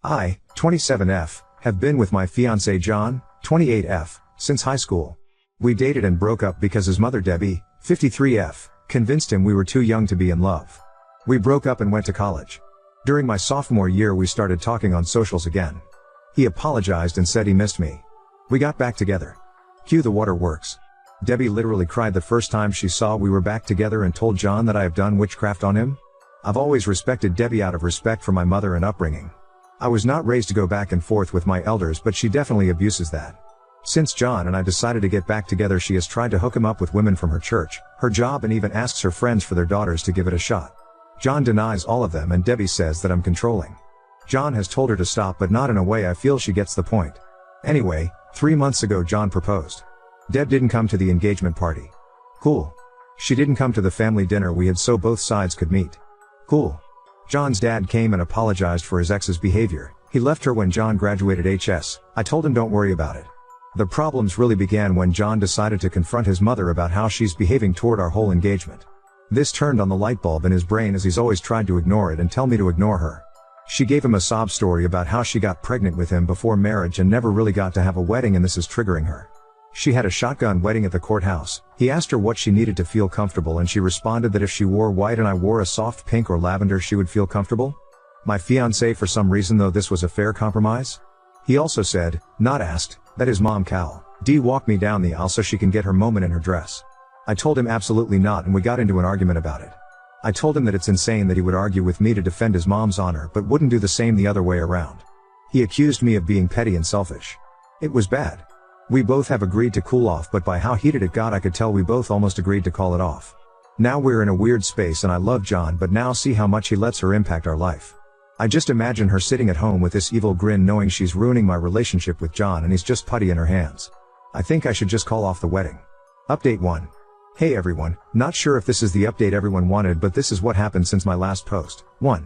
I, 27F, have been with my fiancé John, 28F, since high school. We dated and broke up because his mother Debbie, 53F, convinced him we were too young to be in love. We broke up and went to college. During my sophomore year we started talking on socials again. He apologized and said he missed me. We got back together. Cue the waterworks. Debbie literally cried the first time she saw we were back together and told John that I have done witchcraft on him. I've always respected Debbie out of respect for my mother and upbringing. I was not raised to go back and forth with my elders, but she definitely abuses that. Since John and I decided to get back together, she has tried to hook him up with women from her church, her job, and even asks her friends for their daughters to give it a shot. John denies all of them and Debbie says that I'm controlling. John has told her to stop, but not in a way I feel she gets the point. Anyway, 3 months ago John proposed. Deb didn't come to the engagement party. Cool. She didn't come to the family dinner we had so both sides could meet. Cool. John's dad came and apologized for his ex's behavior. He left her when John graduated HS. I told him don't worry about it. The problems really began when John decided to confront his mother about how she's behaving toward our whole engagement. This turned on the light bulb in his brain, as he's always tried to ignore it and tell me to ignore her. She gave him a sob story about how she got pregnant with him before marriage and never really got to have a wedding, and this is triggering her. She had a shotgun wedding at the courthouse. He asked her what she needed to feel comfortable and she responded that if she wore white and I wore a soft pink or lavender she would feel comfortable. My fiancé, for some reason though this was a fair compromise. He also said, not asked, that his mom Cal D walked me down the aisle so she can get her moment in her dress. I told him absolutely not, and we got into an argument about it. I told him that it's insane that he would argue with me to defend his mom's honor but wouldn't do the same the other way around. He accused me of being petty and selfish. It was bad. We both have agreed to cool off, but by how heated it got I could tell we both almost agreed to call it off. Now we're in a weird space and I love John, but now see how much he lets her impact our life. I just imagine her sitting at home with this evil grin knowing she's ruining my relationship with John and he's just putty in her hands. I think I should just call off the wedding. Update 1. Hey everyone, not sure if this is the update everyone wanted, but this is what happened since my last post. 1.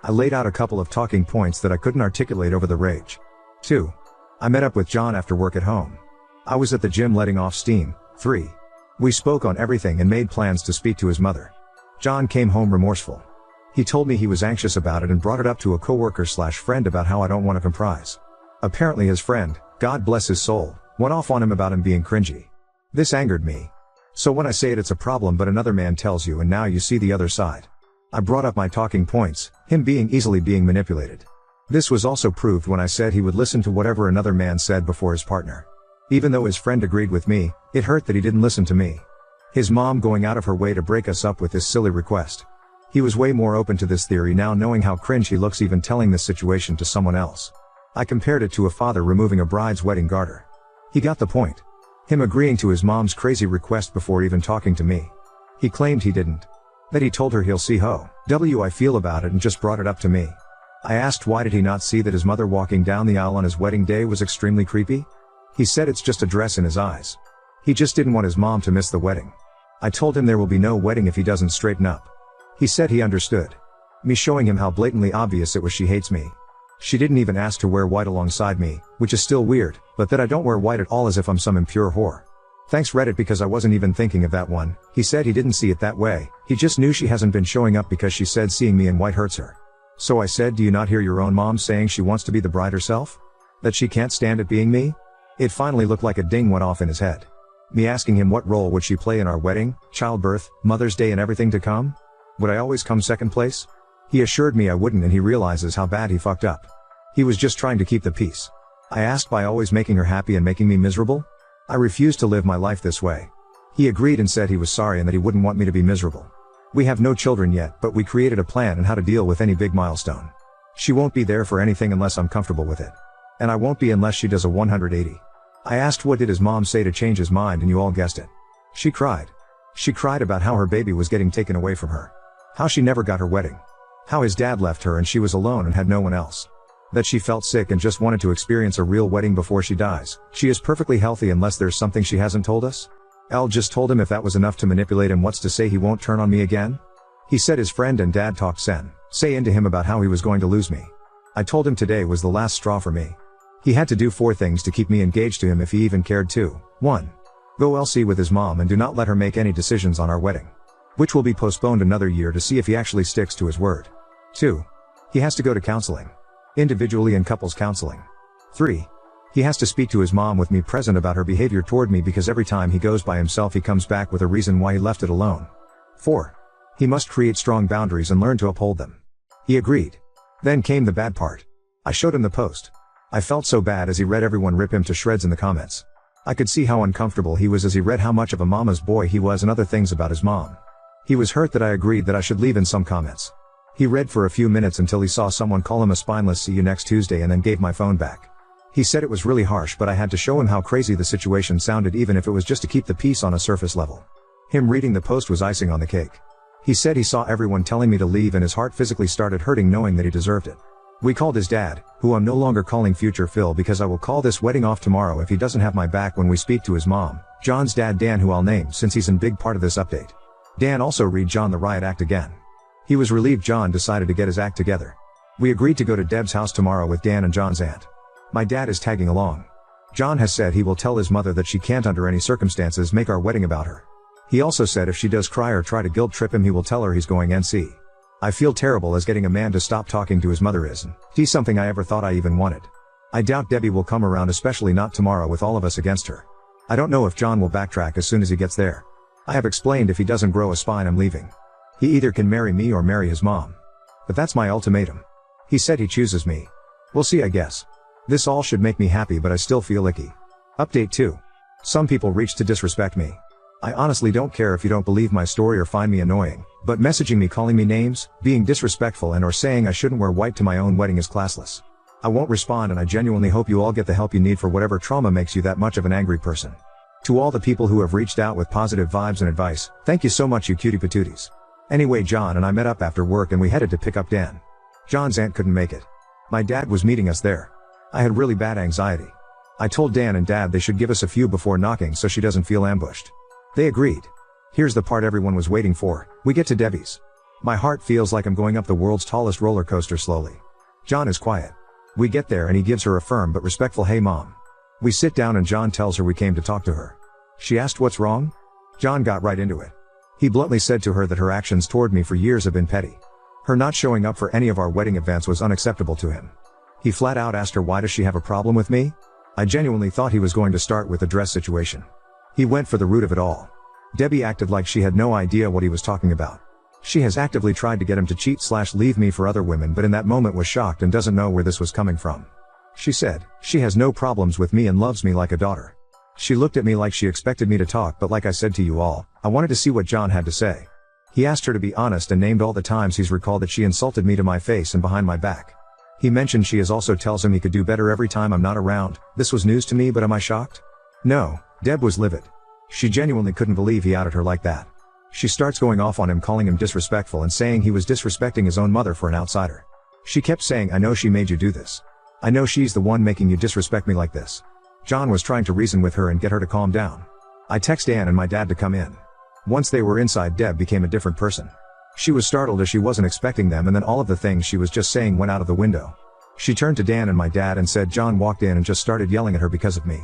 I laid out a couple of talking points that I couldn't articulate over the rage. 2. I met up with John after work at home. I was at the gym letting off steam. 3. We spoke on everything and made plans to speak to his mother. John came home remorseful. He told me he was anxious about it and brought it up to a coworker/friend about how I don't want to comprise. Apparently his friend, God bless his soul, went off on him about him being cringy. This angered me. So when I say it's a problem but another man tells you and now you see the other side. I brought up my talking points, him being easily being manipulated. This was also proved when I said he would listen to whatever another man said before his partner. Even though his friend agreed with me, it hurt that he didn't listen to me. His mom going out of her way to break us up with this silly request. He was way more open to this theory now, knowing how cringe he looks even telling this situation to someone else. I compared it to a father removing a bride's wedding garter. He got the point. Him agreeing to his mom's crazy request before even talking to me. He claimed he didn't. That he told her he'll see how I feel about it and just brought it up to me. I asked why did he not see that his mother walking down the aisle on his wedding day was extremely creepy? He said it's just a dress in his eyes. He just didn't want his mom to miss the wedding. I told him there will be no wedding if he doesn't straighten up. He said he understood. Me showing him how blatantly obvious it was she hates me. She didn't even ask to wear white alongside me, which is still weird, but that I don't wear white at all as if I'm some impure whore. Thanks Reddit, because I wasn't even thinking of that one. He said he didn't see it that way, he just knew she hasn't been showing up because she said seeing me in white hurts her. So I said, do you not hear your own mom saying she wants to be the bride herself? That she can't stand it being me? It finally looked like a ding went off in his head. Me asking him what role would she play in our wedding, childbirth, Mother's Day and everything to come? Would I always come second place? He assured me I wouldn't, and he realizes how bad he fucked up. He was just trying to keep the peace. I asked by always making her happy and making me miserable? I refused to live my life this way. He agreed and said he was sorry and that he wouldn't want me to be miserable. We have no children yet, but we created a plan on how to deal with any big milestone. She won't be there for anything unless I'm comfortable with it. And I won't be unless she does a 180. I asked what did his mom say to change his mind, and you all guessed it. She cried. She cried about how her baby was getting taken away from her. How she never got her wedding. How his dad left her and she was alone and had no one else. That she felt sick and just wanted to experience a real wedding before she dies. She is perfectly healthy unless there's something she hasn't told us. Elle just told him if that was enough to manipulate him, what's to say he won't turn on me again? He said his friend and dad talked say into him about how he was going to lose me. I told him today was the last straw for me. He had to do 4 things to keep me engaged to him if he even cared to. 1. Go LC with his mom and do not let her make any decisions on our wedding. Which will be postponed another year to see if he actually sticks to his word. 2. He has to go to counseling. individually and couples counseling. 3. He has to speak to his mom with me present about her behavior toward me because every time he goes by himself he comes back with a reason why he left it alone. 4. He must create strong boundaries and learn to uphold them. He agreed. Then came the bad part. I showed him the post. I felt so bad as he read everyone rip him to shreds in the comments. I could see how uncomfortable he was as he read how much of a mama's boy he was and other things about his mom. He was hurt that I agreed that I should leave in some comments. He read for a few minutes until he saw someone call him a spineless "see you next Tuesday" and then gave my phone back. He said it was really harsh, but I had to show him how crazy the situation sounded even if it was just to keep the peace on a surface level. Him reading the post was icing on the cake. He said he saw everyone telling me to leave and his heart physically started hurting knowing that he deserved it. We called his dad, who I'm no longer calling future Phil because I will call this wedding off tomorrow if he doesn't have my back when we speak to his mom, John's dad Dan, who I'll name since he's a big part of this update. Dan also read John the riot act again. He was relieved John decided to get his act together. We agreed to go to Deb's house tomorrow with Dan and John's aunt. My dad is tagging along. John has said he will tell his mother that she can't under any circumstances make our wedding about her. He also said if she does cry or try to guilt trip him he will tell her he's going NC. I feel terrible as getting a man to stop talking to his mother isn't something I ever thought I even wanted. I doubt Debbie will come around, especially not tomorrow with all of us against her. I don't know if John will backtrack as soon as he gets there. I have explained if he doesn't grow a spine I'm leaving. He either can marry me or marry his mom. But that's my ultimatum. He said he chooses me. We'll see, I guess. This all should make me happy, but I still feel icky. Update 2. Some people reach to disrespect me. I honestly don't care if you don't believe my story or find me annoying, but messaging me, calling me names, being disrespectful and or saying I shouldn't wear white to my own wedding is classless. I won't respond, and I genuinely hope you all get the help you need for whatever trauma makes you that much of an angry person. To all the people who have reached out with positive vibes and advice, thank you so much, you cutie patooties. Anyway, John and I met up after work and we headed to pick up Dan. John's aunt couldn't make it. My dad was meeting us there. I had really bad anxiety. I told Dan and Dad they should give us a few before knocking so she doesn't feel ambushed. They agreed. Here's the part everyone was waiting for. We get to Debbie's. My heart feels like I'm going up the world's tallest roller coaster slowly. John is quiet. We get there and he gives her a firm but respectful "Hey mom." We sit down and John tells her we came to talk to her. She asked what's wrong? John got right into it. He bluntly said to her that her actions toward me for years have been petty. Her not showing up for any of our wedding events was unacceptable to him. He flat out asked her why does she have a problem with me? I genuinely thought he was going to start with the dress situation. He went for the root of it all. Debbie acted like she had no idea what he was talking about. She has actively tried to get him to cheat/leave me for other women, but in that moment was shocked and doesn't know where this was coming from. She said, she has no problems with me and loves me like a daughter. She looked at me like she expected me to talk, but like I said to you all, I wanted to see what John had to say. He asked her to be honest and named all the times he's recalled that she insulted me to my face and behind my back. He mentioned she also tells him he could do better every time I'm not around. This was news to me, but am I shocked? No. Deb was livid. She genuinely couldn't believe he outed her like that. She starts going off on him, calling him disrespectful and saying he was disrespecting his own mother for an outsider. She kept saying, I know she made you do this. I know she's the one making you disrespect me like this. John was trying to reason with her and get her to calm down. I text Dan and my dad to come in. Once they were inside, Deb became a different person. She was startled as she wasn't expecting them, and then all of the things she was just saying went out of the window. She turned to Dan and my dad and said John walked in and just started yelling at her because of me.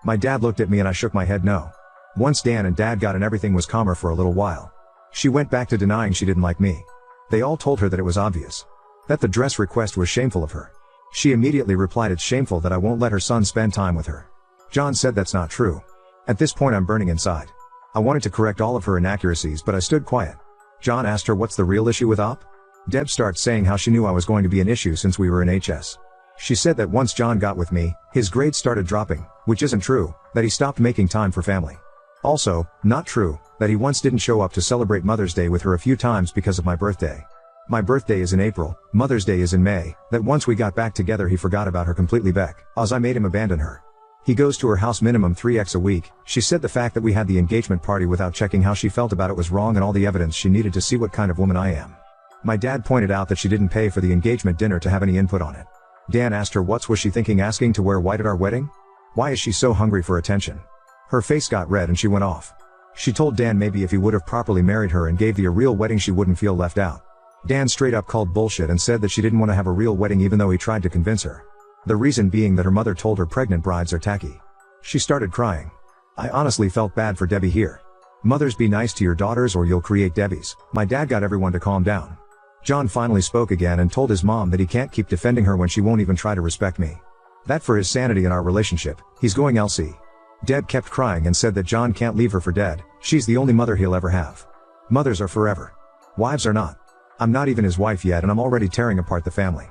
My dad looked at me and I shook my head no. Once Dan and Dad got in, everything was calmer for a little while. She went back to denying she didn't like me. They all told her that it was obvious. That the dress request was shameful of her. She immediately replied, it's shameful that I won't let her son spend time with her. John said that's not true. At this point I'm burning inside. I wanted to correct all of her inaccuracies, but I stood quiet. John asked her what's the real issue with Op? Deb starts saying how she knew I was going to be an issue since we were in HS. She said that once John got with me, his grades started dropping, which isn't true, that he stopped making time for family. Also, not true, that he once didn't show up to celebrate Mother's Day with her a few times because of my birthday. My birthday is in April, Mother's Day is in May, that once we got back together he forgot about her completely as I made him abandon her. He goes to her house minimum 3x a week. She said the fact that we had the engagement party without checking how she felt about it was wrong and all the evidence she needed to see what kind of woman I am. My dad pointed out that she didn't pay for the engagement dinner to have any input on it. Dan asked her what was she thinking asking to wear white at our wedding? Why is she so hungry for attention? Her face got red and she went off. She told Dan maybe if he would have properly married her and gave a real wedding she wouldn't feel left out. Dan straight up called bullshit and said that she didn't want to have a real wedding even though he tried to convince her. The reason being that her mother told her pregnant brides are tacky. She started crying. I honestly felt bad for Debbie here. Mothers, be nice to your daughters or you'll create Debbies. My dad got everyone to calm down. John finally spoke again and told his mom that he can't keep defending her when she won't even try to respect me. That for his sanity in our relationship, he's going LC. Deb kept crying and said that John can't leave her for dead, she's the only mother he'll ever have. Mothers are forever. Wives are not. I'm not even his wife yet and I'm already tearing apart the family.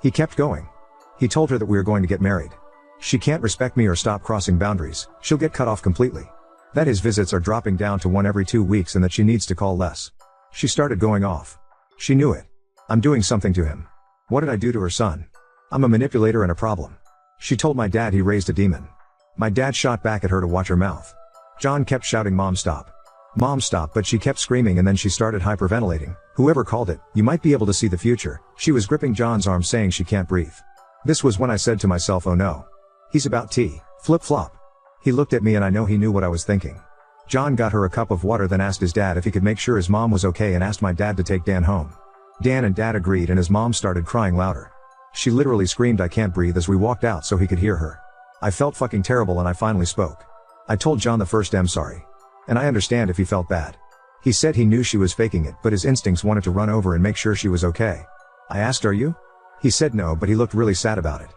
He kept going. He told her that we were going to get married. She can't respect me or stop crossing boundaries, she'll get cut off completely. That his visits are dropping down to 1 every 2 weeks and that she needs to call less. She started going off. She knew it. I'm doing something to him. What did I do to her son? I'm a manipulator and a problem. She told my dad he raised a demon. My dad shot back at her to watch her mouth. John kept shouting, "Mom, stop. Mom, stop," but she kept screaming and then she started hyperventilating. Whoever called it, you might be able to see the future. She was gripping John's arm saying she can't breathe. This was when I said to myself, oh no. He's about tea. Flip flop. He looked at me and I know he knew what I was thinking. John got her a cup of water, then asked his dad if he could make sure his mom was okay and asked my dad to take Dan home. Dan and Dad agreed and his mom started crying louder. She literally screamed, "I can't breathe," as we walked out so he could hear her. I felt fucking terrible and I finally spoke. I told John the first "I'm sorry." And I understand if he felt bad. He said he knew she was faking it but his instincts wanted to run over and make sure she was okay. I asked, "Are you?" He said no, but he looked really sad about it.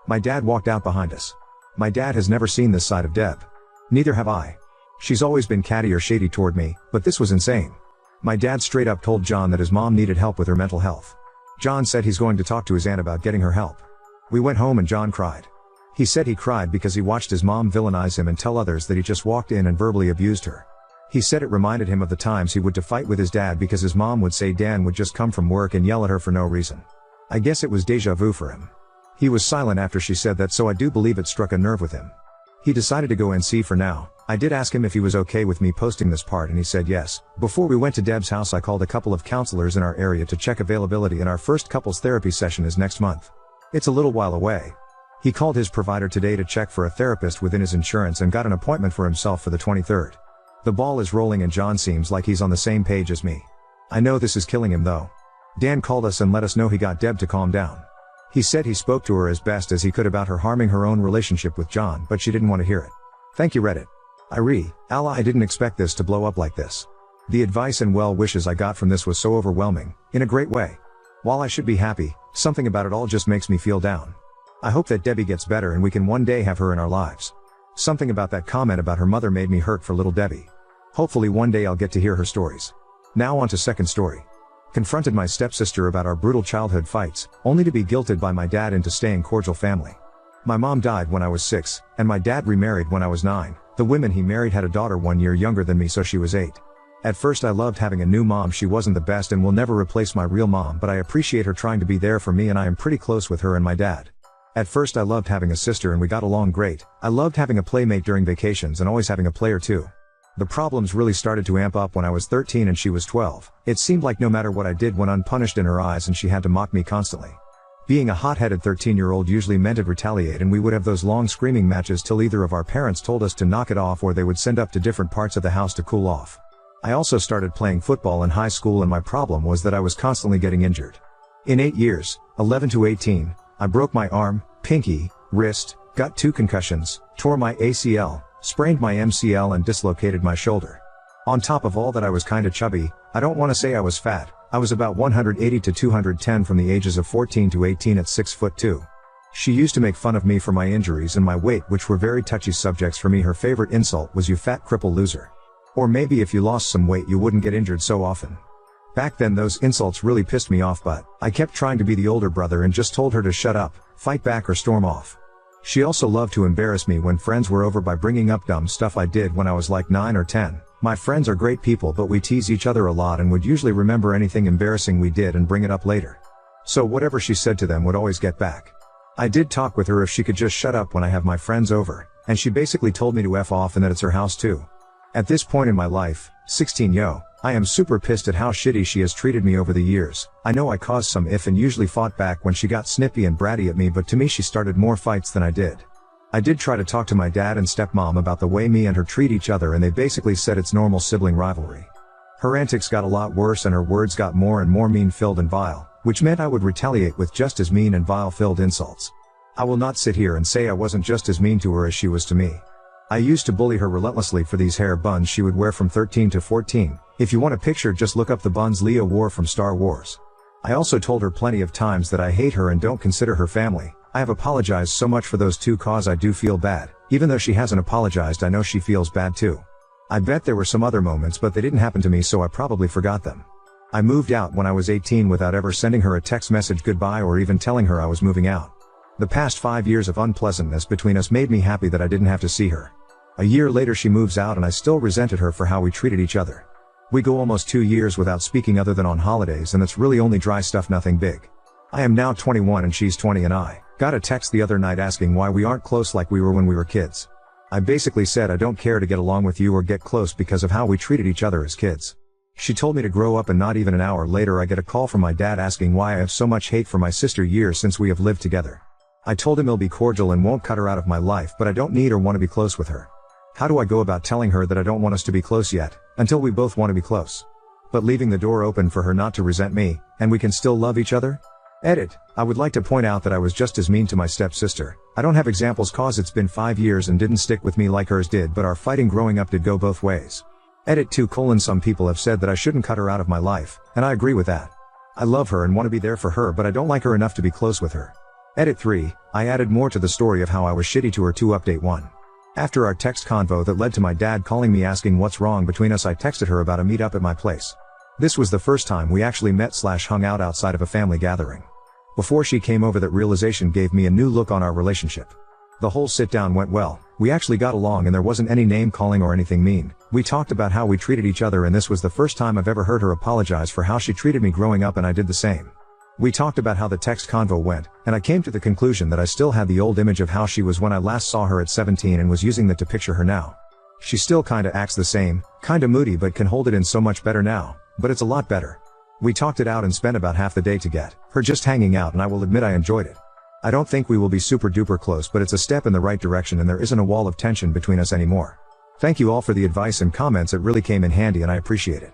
My dad walked out behind us. My dad has never seen this side of Deb. Neither have I. She's always been catty or shady toward me, but this was insane. My dad straight up told John that his mom needed help with her mental health. John said he's going to talk to his aunt about getting her help. We went home and John cried. He said he cried because he watched his mom villainize him and tell others that he just walked in and verbally abused her. He said it reminded him of the times he would to fight with his dad because his mom would say Dan would just come from work and yell at her for no reason. I guess it was deja vu for him. He was silent after she said that, so I do believe it struck a nerve with him. He decided to go NC for now. I did ask him if he was okay with me posting this part and he said yes. Before we went to Deb's house I called a couple of counselors in our area to check availability and our first couples therapy session is next month. It's a little while away. He called his provider today to check for a therapist within his insurance and got an appointment for himself for the 23rd. The ball is rolling and John seems like he's on the same page as me. I know this is killing him though. Dan called us and let us know he got Deb to calm down. He said he spoke to her as best as he could about her harming her own relationship with John, but she didn't want to hear it. Thank you, Reddit. I didn't expect this to blow up like this. The advice and well wishes I got from this was so overwhelming, in a great way. While I should be happy, something about it all just makes me feel down. I hope that Debbie gets better and we can one day have her in our lives. Something about that comment about her mother made me hurt for little Debbie. Hopefully one day I'll get to hear her stories. Now on to second story. Confronted my stepsister about our brutal childhood fights, only to be guilted by my dad into staying cordial family. My mom died when I was 6, and my dad remarried when I was 9. The women he married had a daughter 1 year younger than me, so she was 8. At first I loved having a new mom. She wasn't the best and will never replace my real mom, but I appreciate her trying to be there for me and I am pretty close with her and my dad. At first I loved having a sister and we got along great. I loved having a playmate during vacations and always having a play or two. The problems really started to amp up when I was 13 and she was 12. It seemed like no matter what I did went unpunished in her eyes and she had to mock me constantly. Being a hot-headed 13-year-old usually meant I'd retaliate and we would have those long screaming matches till either of our parents told us to knock it off or they would send up to different parts of the house to cool off. I also started playing football in high school and my problem was that I was constantly getting injured. In 8 years, 11 to 18, I broke my arm, pinky, wrist, got 2 concussions, tore my ACL, sprained my MCL and dislocated my shoulder. On top of all that I was kinda chubby. I don't wanna say I was fat. I was about 180 to 210 from the ages of 14 to 18 at 6'2". She used to make fun of me for my injuries and my weight, which were very touchy subjects for me. Her favorite insult was "you fat cripple loser." Or maybe if you lost some weight you wouldn't get injured so often. Back then those insults really pissed me off, but I kept trying to be the older brother and just told her to shut up, fight back or storm off. She also loved to embarrass me when friends were over by bringing up dumb stuff I did when I was like 9 or 10. My friends are great people but we tease each other a lot and would usually remember anything embarrassing we did and bring it up later. So whatever she said to them would always get back. I did talk with her if she could just shut up when I have my friends over, and she basically told me to F off and that it's her house too. At this point in my life, 16 I am super pissed at how shitty she has treated me over the years. I know I caused some and usually fought back when she got snippy and bratty at me, but to me she started more fights than I did. I did try to talk to my dad and stepmom about the way me and her treat each other and they basically said it's normal sibling rivalry. Her antics got a lot worse and her words got more and more mean-filled and vile, which meant I would retaliate with just as mean and vile-filled insults. I will not sit here and say I wasn't just as mean to her as she was to me. I used to bully her relentlessly for these hair buns she would wear from 13 to 14. If you want a picture, just look up the buns Leia wore from Star Wars. I also told her plenty of times that I hate her and don't consider her family. I have apologized so much for those two cause I do feel bad. Even though she hasn't apologized, I know she feels bad too. I bet there were some other moments, but they didn't happen to me, so I probably forgot them. I moved out when I was 18 without ever sending her a text message goodbye or even telling her I was moving out. The past 5 years of unpleasantness between us made me happy that I didn't have to see her. A year later she moves out and I still resented her for how we treated each other. We go almost 2 years without speaking other than on holidays, and it's really only dry stuff, nothing big. I am now 21 and she's 20, and I got a text the other night asking why we aren't close like we were when we were kids. I basically said I don't care to get along with you or get close because of how we treated each other as kids. She told me to grow up, and not even an hour later I get a call from my dad asking why I have so much hate for my sister years since we have lived together. I told him he'll be cordial and won't cut her out of my life, but I don't need or want to be close with her. How do I go about telling her that I don't want us to be close yet, until we both want to be close, but leaving the door open for her not to resent me, and we can still love each other? Edit. I would like to point out that I was just as mean to my stepsister. I don't have examples cause it's been 5 years and didn't stick with me like hers did, but our fighting growing up did go both ways. Edit 2: Some people have said that I shouldn't cut her out of my life, and I agree with that. I love her and want to be there for her, but I don't like her enough to be close with her. Edit 3: I added more to the story of how I was shitty to her to update 1. After our text convo that led to my dad calling me asking what's wrong between us, I texted her about a meet up at my place. This was the first time we actually met/hung out outside of a family gathering. Before she came over, that realization gave me a new look on our relationship. The whole sit down went well. We actually got along and there wasn't any name calling or anything mean. We talked about how we treated each other, and this was the first time I've ever heard her apologize for how she treated me growing up, and I did the same. We talked about how the text convo went, and I came to the conclusion that I still had the old image of how she was when I last saw her at 17 and was using that to picture her now. She still kinda acts the same, kinda moody, but can hold it in so much better now, but it's a lot better. We talked it out and spent about half the day to get her just hanging out, and I will admit I enjoyed it. I don't think we will be super duper close, but it's a step in the right direction and there isn't a wall of tension between us anymore. Thank you all for the advice and comments, it really came in handy and I appreciate it.